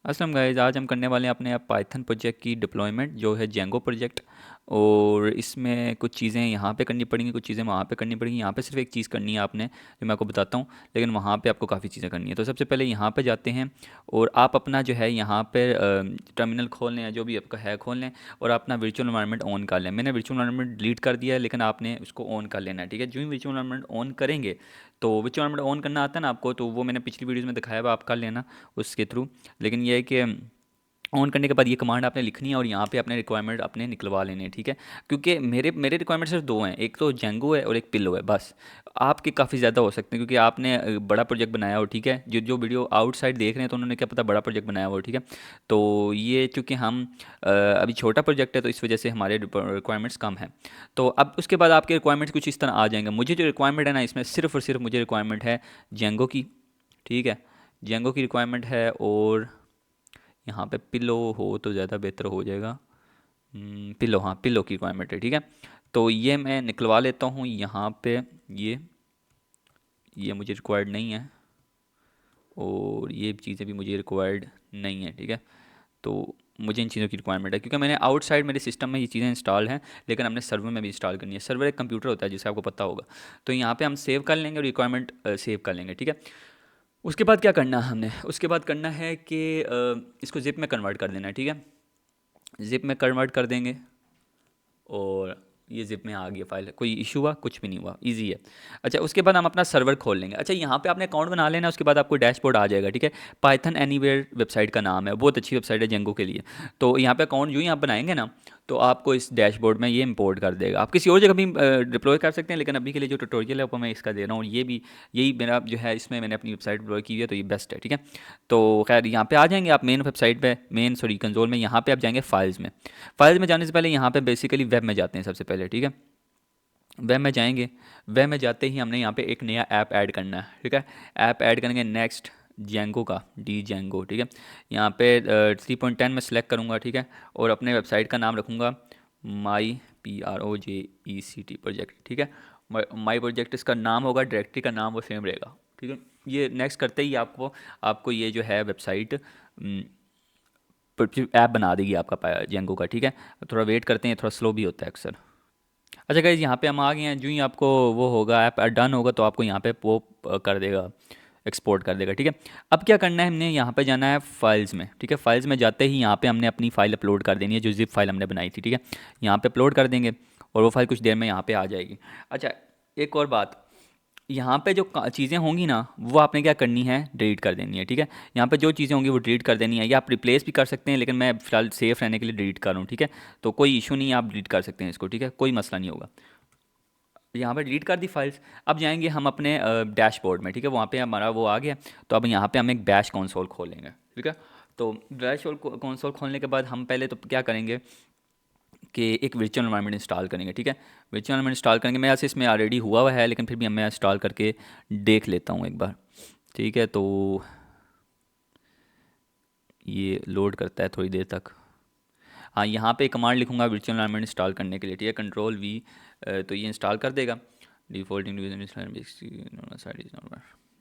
Aslam guys, आज हम करने वाले हैं अपने पाइथन प्रोजेक्ट की डिप्लॉयमेंट जो है जेंगो प्रोजेक्ट। और इसमें कुछ चीज़ें यहाँ पे करनी पड़ेंगी, कुछ चीज़ें वहाँ पे करनी पड़ेंगी। यहाँ पे सिर्फ एक चीज़ करनी है आपने, जो मैं आपको बताता हूँ, लेकिन वहाँ पे आपको काफ़ी चीज़ें करनी है। तो सबसे पहले यहाँ पे जाते हैं और आप अपना जो है यहाँ पे टर्मिनल खोल लें या जो भी आपका है खोल लें और अपना वर्चुअल एनवायरनमेंट ऑन कर लें। मैंने वर्चुअल एनवायरनमेंट डिलीट कर दिया है, लेकिन आपने उसको ऑन कर लेना है, ठीक है। जो ही वर्चुअल एनवायरनमेंट ऑन करेंगे, तो वर्चुअल एनवायरनमेंट ऑन करना आता है ना आपको, तो वो मैंने पिछली वीडियोज़ में दिखाया हुआ, आप कर लेना उसके थ्रू। लेकिन ये है कि ऑन करने के बाद ये कमांड आपने लिखनी है और यहाँ पे अपने रिक्वायरमेंट अपने निकलवा लेने हैं, ठीक है। क्योंकि मेरे मेरे रिक्वायरमेंट सिर्फ दो हैं, एक तो जेंगो है और एक पिल्लो है, बस। आपके काफ़ी ज़्यादा हो सकते हैं क्योंकि आपने बड़ा प्रोजेक्ट बनाया हो, ठीक है। जो जो वीडियो आउटसाइड देख रहे हैं तो उन्होंने क्या पता बड़ा प्रोजेक्ट बनाया हो, ठीक है। तो ये चूँकि हम अभी छोटा प्रोजेक्ट है, तो इस वजह से हमारे रिक्वायरमेंट्स कम हैं। तो अब उसके बाद आपके रिक्वायरमेंट्स कुछ इस तरह आ जाएंगे। मुझे जो रिक्वायरमेंट है ना, इसमें सिर्फ और सिर्फ मुझे रिक्वायरमेंट है जेंगो की, ठीक है। जेंगो की रिक्वायरमेंट है और यहाँ पे पिलो हो तो ज़्यादा बेहतर हो जाएगा। पिलो, हाँ, पिलो की रिक्वायरमेंट है, ठीक है। तो ये मैं निकलवा लेता हूँ यहाँ पे। ये ये मुझे रिक्वायर्ड नहीं है और ये चीज़ें भी मुझे रिक्वायर्ड नहीं है, ठीक है। तो मुझे इन चीज़ों की रिक्वायरमेंट है क्योंकि मैंने आउटसाइड मेरे सिस्टम में ये चीज़ें इंस्टॉल हैं, लेकिन हमने सर्वर में भी इंस्टॉल करनी है। सर्वर एक कंप्यूटर होता है जिसे आपको पता होगा। तो यहाँ पे हम सेव कर लेंगे और रिक्वायरमेंट सेव कर लेंगे, ठीक है। उसके बाद क्या करना है हमने, उसके बाद करना है कि इसको जिप में कन्वर्ट कर देना है, ठीक है। ज़िप में कन्वर्ट कर देंगे और ये ज़िप में आ गया फाइल। कोई इशू हुआ? कुछ भी नहीं हुआ, इजी है। अच्छा, उसके बाद हम अपना सर्वर खोल लेंगे। अच्छा, यहाँ पे आपने अकाउंट बना लेना, उसके बाद आपको डैशबोर्ड आ जाएगा, ठीक है। पाइथन एनीवेयर वेबसाइट का नाम है, बहुत अच्छी वेबसाइट है जेंगो के लिए। तो यहाँ पे अकाउंट जो ही आप बनाएंगे ना, तो आपको इस डैशबोर्ड में ये इंपोर्ट कर देगा। आप किसी और जगह भी डिप्लॉय कर सकते हैं, लेकिन अभी के लिए जो ट्यूटोरियल है वो मैं इसका दे रहा हूँ। ये भी यही मेरा जो है, इसमें मैंने अपनी वेबसाइट डिप्लॉय की है, तो ये बेस्ट है, ठीक है। तो खैर यहाँ पे आ जाएंगे आप मेन वेबसाइट पे, मेन सॉरी कंसोल में। यहाँ पे आप जाएंगे फाइल्स में। फाइल्स में जाने से पहले यहाँ पे बेसिकली वेब में जाते हैं सबसे पहले, ठीक है। वेब में जाएंगे। वेब में जाते ही हमने यहाँ पे एक नया ऐप ऐड करना है, ठीक है। ऐप ऐड करेंगे नेक्स्ट, जेंगो का, डी जेंगो, ठीक है। यहाँ पे 3.10 में सेलेक्ट करूँगा, ठीक है। और अपने वेबसाइट का नाम रखूँगा माई PROJECT प्रोजेक्ट, ठीक है। माई प्रोजेक्ट इसका नाम होगा, डायरेक्टरी का नाम वो सेम रहेगा, ठीक है। ये नेक्स्ट करते ही आपको आपको ये जो है वेबसाइट ऐप बना देगी आपका जेंगो का, ठीक है। थोड़ा वेट करते हैं, थोड़ा स्लो भी होता है अक्सर। अच्छा गाइज, यहाँ पे हम आ गए हैं। जो ही आपको वो होगा, ऐप डन होगा, तो आपको यहाँ पे वो कर देगा, एक्सपोर्ट कर देगा, ठीक है। अब क्या करना है, हमने यहाँ पे जाना है फाइल्स में, ठीक है। फाइल्स में जाते ही यहाँ पे हमने अपनी फ़ाइल अपलोड कर देनी है, जो जिप फाइल हमने बनाई थी, ठीक है। यहाँ पे अपलोड कर देंगे और वो फाइल कुछ देर में यहाँ पे आ जाएगी। अच्छा, एक और बात, यहाँ पे जो चीज़ें होंगी ना, वो आपने क्या करनी है, डिलीट कर देनी है, ठीक है। यहाँ पे जो चीज़ें होंगी वो डिलीट कर देनी है, या आप रिप्लेस भी कर सकते हैं, लेकिन मैं फिलहाल सेफ रहने के लिए डिलीट कर रहा हूँ, ठीक है। तो कोई इशू नहीं है, आप डिलीट कर सकते हैं इसको, ठीक है, कोई मसला नहीं होगा। यहाँ पे डिलीट कर दी फाइल्स। अब जाएंगे हम अपने डैशबोर्ड में, ठीक है। वहाँ पे हमारा वो आ गया। तो अब यहाँ पे हम एक बैश कंसोल खोलेंगे, ठीक है। तो बैश कंसोल खोलने के बाद हम पहले तो क्या करेंगे कि एक वर्चुअल एनवायरनमेंट इंस्टॉल करेंगे, ठीक है। वर्चुअल एनवायरनमेंट इंस्टॉल करेंगे, मेरे से इसमें ऑलरेडी हुआ हुआ है, लेकिन फिर भी मैं इंस्टॉल करके देख लेता हूँ एक बार, ठीक है। तो ये लोड करता है थोड़ी देर तक। हाँ, यहाँ पे कमांड लिखूंगा वर्चुअल एनवायरनमेंट इंस्टॉल करने के लिए, ठीक है, कंट्रोल V। तो ये इंस्टॉल कर देगा। डिफ़ॉल्ट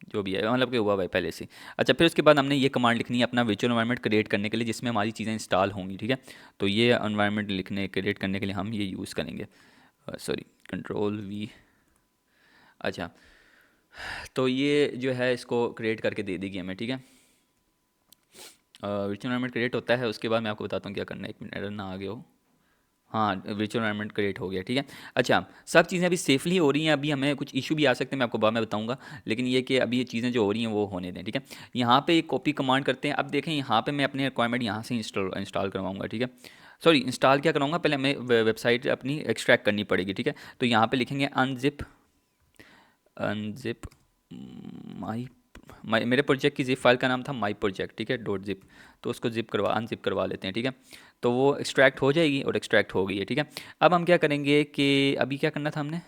जो भी है, मतलब कि हुआ भाई पहले से। अच्छा, फिर उसके बाद हमने ये कमांड लिखनी है अपना वर्चुअल एनवायरनमेंट क्रिएट करने के लिए, जिसमें हमारी चीज़ें इंस्टॉल होंगी, ठीक है। तो ये एनवायरनमेंट लिखने क्रिएट करने के लिए हम ये यूज़ करेंगे, सॉरी, कंट्रोल V। अच्छा, तो ये जो है इसको क्रिएट करके दे देगी हमें, ठीक है। वर्चुअल एनवायरनमेंट क्रिएट होता है, उसके बाद मैं आपको बताता हूँ क्या करना है। एक मिनट, एरर ना आ गया हो। हाँ, वर्चुअल एनवायरनमेंट क्रिएट हो गया, ठीक है। अच्छा, सब चीज़ें अभी सेफली हो रही हैं। अभी हमें कुछ इशू भी आ सकते हैं, मैं आपको बाद में बताऊंगा, लेकिन ये कि अभी ये चीज़ें जो हो रही हैं वो होने दें, ठीक है। यहाँ पे एक कॉपी कमांड करते हैं। अब देखें, यहाँ पे मैं अपने रिक्वायरमेंट यहाँ से इंस्टॉल करवाऊंगा, ठीक है। सॉरी, इंस्टॉल क्या कराऊंगा, पहले हमें वेबसाइट अपनी एक्सट्रैक्ट करनी पड़ेगी, ठीक है। तो यहाँ पे लिखेंगे अनजिप, अनजिप माई मेरे प्रोजेक्ट की जिप फाइल का नाम था माई प्रोजेक्ट, ठीक है, .zip। तो उसको अनजिप करवा लेते हैं, ठीक है। तो वो एक्सट्रैक्ट हो जाएगी और एक्सट्रैक्ट हो गई है, ठीक है। अब हम क्या करेंगे कि अभी क्या करना था हमने,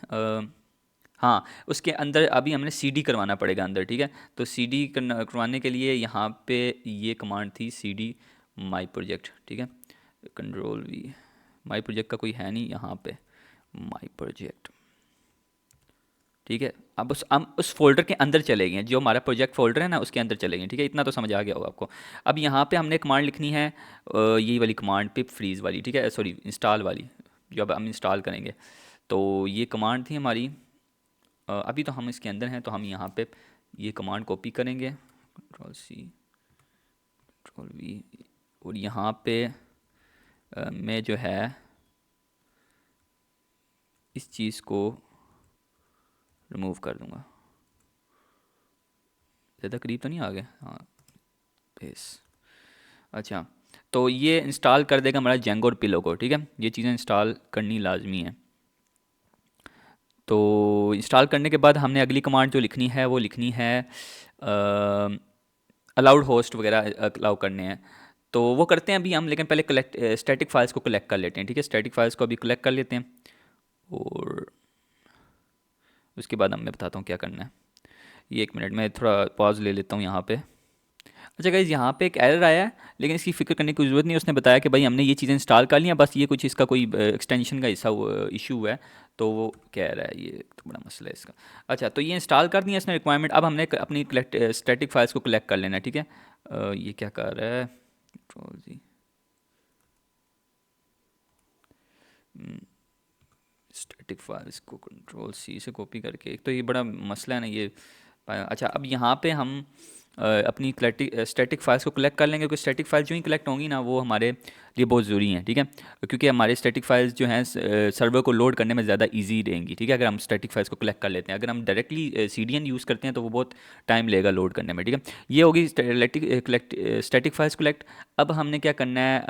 हाँ, उसके अंदर अभी हमने CD करवाना पड़ेगा अंदर, ठीक है। तो CD करवाने के लिए यहाँ पे ये कमांड थी, CD माई प्रोजेक्ट, ठीक है। Control V। माई प्रोजेक्ट का कोई है नहीं यहाँ पे, माई प्रोजेक्ट, ठीक है। अब उस फ़ोल्डर के अंदर चले गए हैं, जो हमारा प्रोजेक्ट फ़ोल्डर है ना उसके अंदर चले गए, ठीक है, इतना तो समझ आ गया होगा आपको। अब यहाँ पे हमने कमांड लिखनी है, यही वाली कमांड पिप फ्रीज़ वाली, ठीक है, सॉरी इंस्टॉल वाली, जो अब हम इंस्टॉल करेंगे। तो ये कमांड थी हमारी। अभी तो हम इसके अंदर हैं, तो हम यहाँ पे ये कमांड कॉपी करेंगे, कंट्रोल सी कंट्रोल वी, और यहाँ पे मैं जो है इस चीज़ को रिमूव कर दूँगा। ज़्यादा करीब तो नहीं आ गया, हाँ बेस। अच्छा, तो ये इंस्टॉल कर देगा हमारा जेंगो और पिलो को, ठीक है, ये चीज़ें इंस्टॉल करनी लाजमी है। तो इंस्टॉल करने के बाद हमने अगली कमांड जो लिखनी है वो लिखनी है अलाउड होस्ट वगैरह अलाउ करने हैं, तो वो करते हैं अभी हम, लेकिन पहले कलेक्ट स्टैटिक फाइल्स को कलेक्ट कर लेते हैं, ठीक है, स्टैटिक फाइल्स को अभी कलेक्ट कर लेते हैं, और उसके बाद मैं बताता हूँ क्या करना है। ये एक मिनट में थोड़ा पॉज ले लेता हूँ यहाँ पे। अच्छा गाइज, यहाँ पे एक एरर आया है, लेकिन इसकी फ़िक्र करने की ज़रूरत नहीं। उसने बताया कि भाई हमने ये चीज़ें इंस्टॉल कर ली हैं, बस ये कुछ इसका कोई एक्सटेंशन का हिस्सा इशू है, तो वो कह रहा है, ये तो बड़ा मसला है इसका। अच्छा, तो ये इंस्टॉल कर दिया इसने रिक्वायरमेंट। अब हमने अपनी स्टैटिक फाइल्स को कलेक्ट कर लेना है, ठीक है। ये क्या कर रहा है, कंट्रोल जी, स्टैटिक फाइल्स को कंट्रोल सी से कॉपी करके, एक तो ये बड़ा मसला है ना ये। अच्छा, अब यहाँ पे हम अपनी स्टैटिक फाइल्स को कलेक्ट कर लेंगे, क्योंकि स्टैटिक फाइल्स जो ही कलेक्ट होंगी ना वो हमारे लिए बहुत ज़रूरी हैं, ठीक है, क्योंकि हमारे स्टैटिक फाइल्स जो हैं सर्वर को लोड करने में ज़्यादा इजी रहेंगी, ठीक है, अगर हम स्टैटिक फाइल्स को कलेक्ट कर लेते हैं। अगर हम डायरेक्टली CDN यूज़ करते हैं तो वो बहुत टाइम लेगा लोड करने में, ठीक है। ये होगी स्टैटिक फाइल्स कलेक्ट। अब हमने क्या करना है,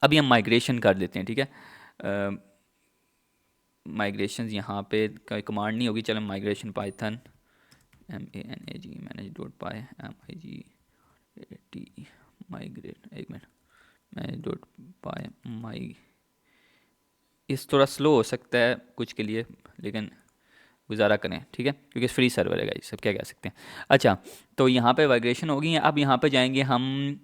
अभी हम माइग्रेशन कर देते हैं, ठीक है। माइग्रेशन यहाँ पे कोई कमांड नहीं होगी, चलो migration Python MANAG manage.py MIGRATE migrate, एक मिनट, manage.py माई, इस थोड़ा स्लो हो सकता है कुछ के लिए, लेकिन गुजारा करें, ठीक है, क्योंकि फ्री सर्वर है गाइस, सब क्या कह सकते हैं। अच्छा, तो यहाँ पे माइग्रेशन हो गई है। अब यहाँ पे जाएंगे हम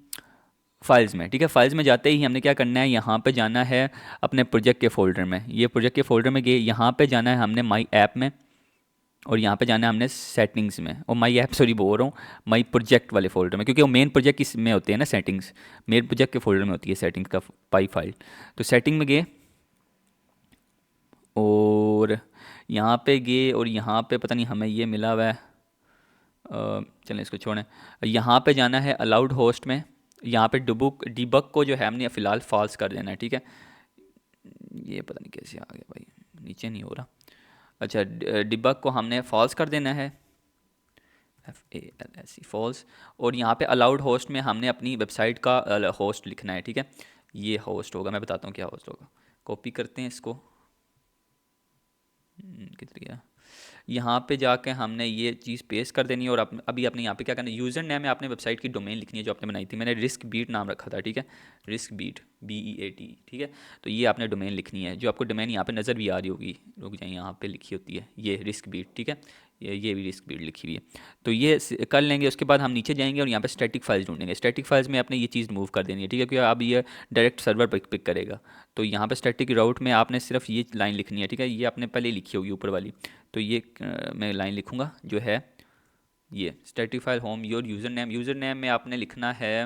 फाइल्स में, ठीक है, फाइल्स में जाते ही हमने क्या करना है, यहाँ पे जाना है अपने प्रोजेक्ट के फोल्डर में। ये प्रोजेक्ट के फोल्डर में गए, यहाँ पे जाना है हमने माई ऐप में, और यहाँ पे जाना है हमने सेटिंग्स में, और माई ऐप सॉरी बोल रहा हूँ, माई प्रोजेक्ट वाले फोल्डर में, क्योंकि वो मेन प्रोजेक्ट इसमें होते हैं ना सेटिंग्स, मेन प्रोजेक्ट के फोल्डर में होती है सेटिंग्स का पाई फाइल। तो सेटिंग में गए, और यहाँ पे गए, और यहाँ पे पता नहीं हमें ये मिला हुआ है, चलें इसको छोड़ें। यहाँ पे जाना है अलाउड होस्ट में, यहाँ पे डिबग को जो है हमने फ़िलहाल फॉल्स कर देना है, ठीक है। ये पता नहीं कैसे आ गया भाई, नीचे नहीं हो रहा। अच्छा, डिबग को हमने फॉल्स कर देना है, FALSE फॉल्स। और यहाँ पे अलाउड होस्ट में हमने अपनी वेबसाइट का होस्ट लिखना है, ठीक है। ये होस्ट होगा, मैं बताता हूँ क्या होस्ट होगा। कॉपी करते हैं इसको, किधर गया, यहाँ पे जाके हमने ये चीज़ पेस्ट कर देनी है, और अभी आपने यहाँ पे क्या करना है, यूज़र नेम में आपने वेबसाइट की डोमेन लिखनी है जो आपने बनाई थी। मैंने रिस्क बीट नाम रखा था, ठीक है, रिस्क बीट BEAT, ठीक है। तो ये आपने डोमेन लिखनी है, जो आपको डोमेन यहाँ पे नज़र भी आ रही होगी, रुक जाए, यहाँ पे लिखी होती है ये रिस्क बीट, ठीक है, ये भी रिस्क बीट लिखी हुई है। तो ये कर लेंगे। उसके बाद हम नीचे जाएंगे और यहाँ पे स्टैटिक फाइल्स ढूंढेंगे। स्टैटिक फाइल्स में आपने ये चीज़ मूव कर देनी है, ठीक है, क्योंकि अब ये डायरेक्ट सर्वर पिक करेगा। तो यहाँ पे स्टैटिक राउट में आपने सिर्फ ये लाइन लिखनी है, ठीक है, ये आपने पहले लिखी होगी ऊपर वाली। तो ये मैं लाइन लिखूँगा जो है ये static file home your user name में आपने लिखना है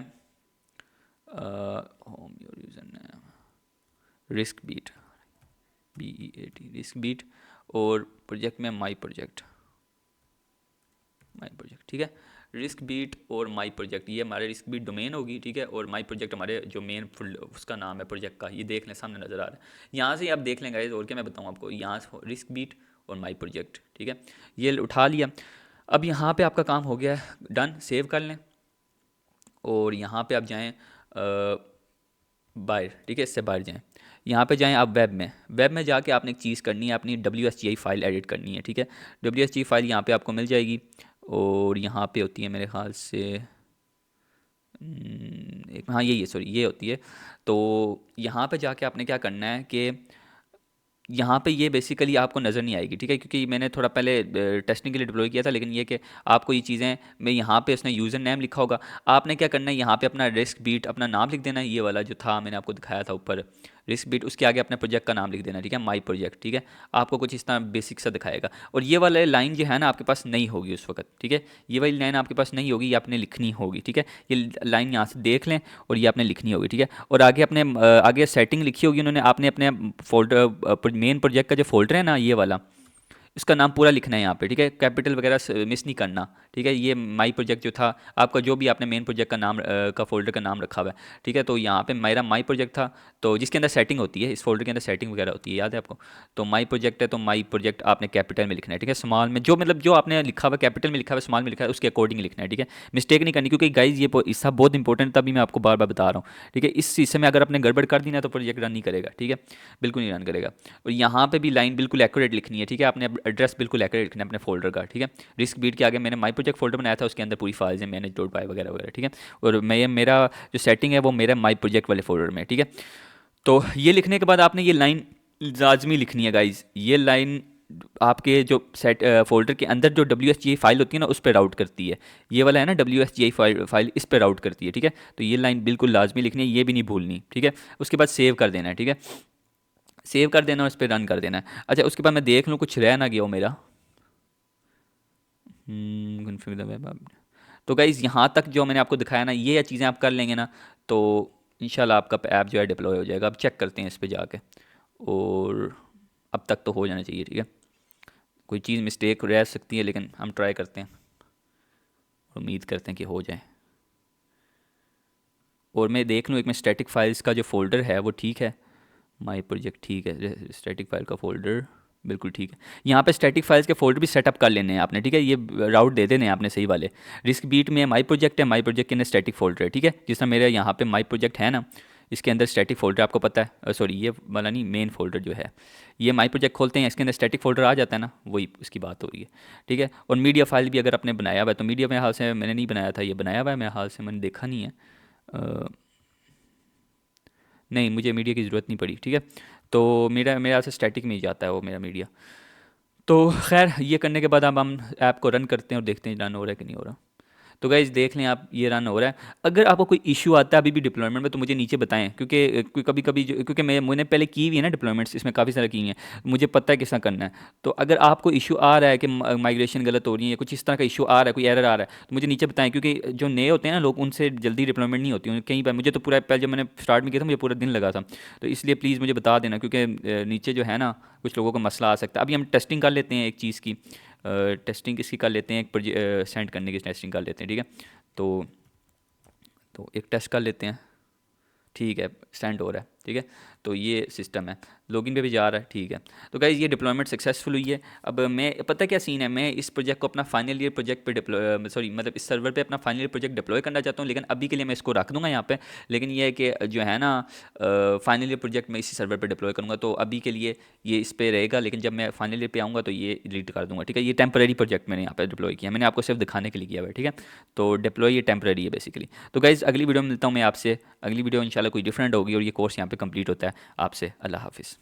home your user name risk beat BEAT risk beat, और प्रोजेक्ट में माई प्रोजेक्ट, ठीक है, रिस्क बीट और माई प्रोजेक्ट, ये हमारे रिस्क बीट डोमेन होगी, ठीक है, और माई प्रोजेक्ट हमारे जो मेन फुल उसका नाम है प्रोजेक्ट का। ये देख लें, सामने नज़र आ रहा है, यहाँ से आप देख लें गाइस, और क्या मैं बताऊँ आपको, यहाँ से रिस्क बीट और माई प्रोजेक्ट, ठीक है, ये उठा लिया। अब यहाँ पे आपका काम हो गया है डन, सेव कर लें, और यहाँ पे आप जाएँ बाहर, ठीक है, इससे बाहर जाएँ, यहाँ पे जाएँ आप वेब में जाके आपने एक चीज़ करनी है, अपनी WSGI फाइल एडिट करनी है, ठीक है। WSGI फाइल यहाँ पे आपको मिल जाएगी, और यहाँ पे होती है मेरे ख्याल से एक, हाँ यही है, सॉरी ये होती है। तो यहाँ पे जाके आपने क्या करना है कि यहाँ पे ये बेसिकली आपको नज़र नहीं आएगी, ठीक है, क्योंकि मैंने थोड़ा पहले टेस्टिंग के लिए डिप्लॉय किया था। लेकिन ये कि आपको ये चीज़ें मैं यहाँ पे उसने यूज़र नेम लिखा होगा, आपने क्या करना है यहाँ पे अपना रिस्क बीट अपना नाम लिख देना है, ये वाला जो था मैंने आपको दिखाया था ऊपर रिस्क बीट, उसके आगे अपने प्रोजेक्ट का नाम लिख देना, ठीक है, माई प्रोजेक्ट, ठीक है। आपको कुछ इस तरह बेसिक सा दिखाएगा, और ये वाला लाइन जो है ना आपके पास नहीं होगी उस वक्त, ठीक है, ये वाली लाइन आपके पास नहीं होगी, ये आपने लिखनी होगी, ठीक है। ये लाइन यहाँ से देख लें और ये आपने लिखनी होगी, ठीक है। और आगे अपने आगे सेटिंग लिखी होगी उन्होंने, आपने अपने फोल्डर मेन प्रोजेक्ट का जो फोल्डर है ना ये वाला, इसका नाम पूरा लिखना है यहाँ पे, ठीक है, कैपिटल वगैरह मिस नहीं करना, ठीक है। ये माई प्रोजेक्ट जो था आपका, जो भी आपने मेन प्रोजेक्ट का नाम का फोल्डर का नाम रखा हुआ है, ठीक है। तो यहाँ पे मेरा माई प्रोजेक्ट था, तो जिसके अंदर सेटिंग होती है, इस फोल्डर के अंदर सेटिंग वगैरह होती है, याद है आपको। तो माई प्रोजेक्ट है, तो माई प्रोजेक्ट आपने कैपिटल में लिखना है, ठीक है। स्मॉल में जो मतलब जो आपने लिखा हुआ कैपिटल में लिखा हुआ, स्मॉल में लिखा है, उसके अकॉर्डिंग लिखना है, ठीक है। मिस्टेक नहीं करनी, क्योंकि गाइज ये हिस्सा बहुत इंपॉर्टेंट, तभी मैं आपको बार बार बता रहा हूँ, ठीक है। इस हिस्से में अगर आपने गड़बड़ कर दी ना तो प्रोजेक्ट रन नहीं करेगा, ठीक है, बिल्कुल नहीं रन करेगा। और यहाँ पे भी लाइन बिल्कुल एक्यूरेट लिखनी है, ठीक है, आपने एड्रेस बिल्कुल एक्यूरेट लिखना है अपने फोल्डर का, ठीक है। रिस्क बीट के आगे मैंने माई प्रोजेक्ट फोल्डर बनाया था, उसके अंदर पूरी फाइल्स हैं, मैनेज डॉट पाई वगैरह वगैरह, ठीक है। और मैं मेरा जो सेटिंग है वो मेरा माई प्रोजेक्ट वाले फोल्डर में, ठीक है। तो ये लिखने के बाद आपने ये लाइन लाजमी लिखनी है गाइज, ये लाइन आपके जो सेट फोल्डर के अंदर जो WSGI फाइल होती है ना उस पर राउट करती है, ये वाला है ना WSGI फाइल इस पर राउट करती है, ठीक है। तो ये लाइन बिल्कुल लाजमी लिखनी है, ये भी नहीं भूलनी, ठीक है। उसके बाद सेव कर देना है, ठीक है, सेव कर देना और इस पर रन कर देना है। अच्छा, उसके बाद मैं देख लूँ कुछ रह ना गया हो मेरा। configure the web app। तो गाइज़ यहाँ तक जो मैंने आपको दिखाया ना, ये चीज़ें आप कर लेंगे ना तो इंशाल्लाह आपका ऐप जो है डिप्लॉय हो जाएगा। अब चेक करते हैं इस पे जाके, और अब तक तो हो जाना चाहिए, ठीक है। कोई चीज़ मिस्टेक रह सकती है, लेकिन हम ट्राई करते हैं, उम्मीद करते हैं कि हो जाए। और मैं देख लूँ एक में स्टैटिक फाइल्स का जो फ़ोल्डर है वो ठीक है, माई प्रोजेक्ट ठीक है, स्टैटिक फाइल का फ़ोल्डर बिल्कुल ठीक है। यहाँ पे स्टैटिक फाइल्स के फोल्डर भी सेटअप कर लेने हैं आपने, ठीक है, ये राउट दे देने हैं आपने सही वाले। रिस्क बीट में माई प्रोजेक्ट है, माई प्रोजेक्ट के अंदर स्टैटिक फोल्डर है, ठीक है। जिस तरह मेरे यहाँ पे माई प्रोजेक्ट है ना, इसके अंदर स्टैटिक फोल्डर आपको पता है, सॉरी ये वाला नहीं, मेन फोल्डर जो है, ये माई प्रोजेक्ट खोलते हैं, इसके अंदर स्टैटिक फोल्डर आ जाता है ना, वही उसकी बात हो रही है, ठीक है। और मीडिया फाइल भी अगर आपने बनाया हुआ है, तो मीडिया मेरे हाल से मैंने नहीं बनाया था, ये बनाया हुआ है मेरे हाल से, मैंने देखा नहीं है, नहीं मुझे मीडिया की ज़रूरत नहीं पड़ी, ठीक है। तो मेरा मेरे हाल से स्टैटिक में ही जाता है वो मेरा मीडिया। तो खैर ये करने के बाद अब हम ऐप को रन करते हैं और देखते हैं रन हो रहा है कि नहीं हो रहा। तो गाइज देख लें आप, ये रन हो रहा है। अगर आपको कोई इशू आता है अभी भी डिप्लॉयमेंट में तो मुझे नीचे बताएं, क्योंकि कभी कभी क्योंकि मैंने पहले की हुई है ना डिप्लॉयमेंट्स, इसमें काफ़ी सारा की हैं, मुझे पता है किस तरह करना है। तो अगर आपको इशू आ रहा है कि माइग्रेशन गलत हो रही है, कुछ इस तरह का इशू आ रहा है, कोई एरर आ रहा है, तो मुझे नीचे बताएं, क्योंकि जो नए होते हैं ना लोग, उनसे जल्दी डिप्लॉयमेंट नहीं होती। कई बार मुझे तो पूरा पहले जब मैंने स्टार्ट में किया था मुझे पूरा दिन लगा था, तो इसलिए प्लीज़ मुझे बता देना, क्योंकि नीचे जो है ना कुछ लोगों का मसला आ सकता है। अभी हम टेस्टिंग कर लेते हैं एक चीज़ की, टेस्टिंग किसकी कर लेते हैं, एक सेंड करने की टेस्टिंग कर लेते हैं, ठीक है। तो एक टेस्ट कर लेते हैं, ठीक है, सेंड हो रहा है, ठीक है। तो ये सिस्टम है, लॉगिन पे भी जा रहा है, ठीक है। तो गाइज़ ये डिप्लॉयमेंट सक्सेसफुल हुई है। अब मैं पता क्या सीन है, मैं इस प्रोजेक्ट को अपना फाइनल ईयर प्रोजेक्ट पे डिप्लॉय सॉरी मतलब इस सर्वर पे अपना फाइनल ईयर प्रोजेक्ट डिप्लॉय करना चाहता हूँ, लेकिन अभी के लिए मैं इसको रख दूंगा यहाँ पे। लेकिन ये है कि जो है ना फाइनल ईयर प्रोजेक्ट मैं इसी सर्वर पर डिप्लॉय करूँगा, तो अभी के लिए ये इस पर रहेगा, लेकिन जब मैं फाइनल ईयर पे आऊँगा तो ये डिलीट कर दूँगा, ठीक है। ये टेम्परेरी प्रोजेक्ट मैंने यहाँ पर डिप्लॉय किया, मैंने आपको सिर्फ दिखाने के लिए किया हुआ है, ठीक है। तो डिप्लॉय ये टेम्परेरी है बेसिकली। तो गाइज़ अगली वीडियो में मिलता हूँ मैं आपसे, अगली वीडियो इंशाल्लाह कोई डिफरेंट होगी, और ये कोर्स यहाँ पे कंप्लीट होता है आपसे। अल्लाह हाफिज़।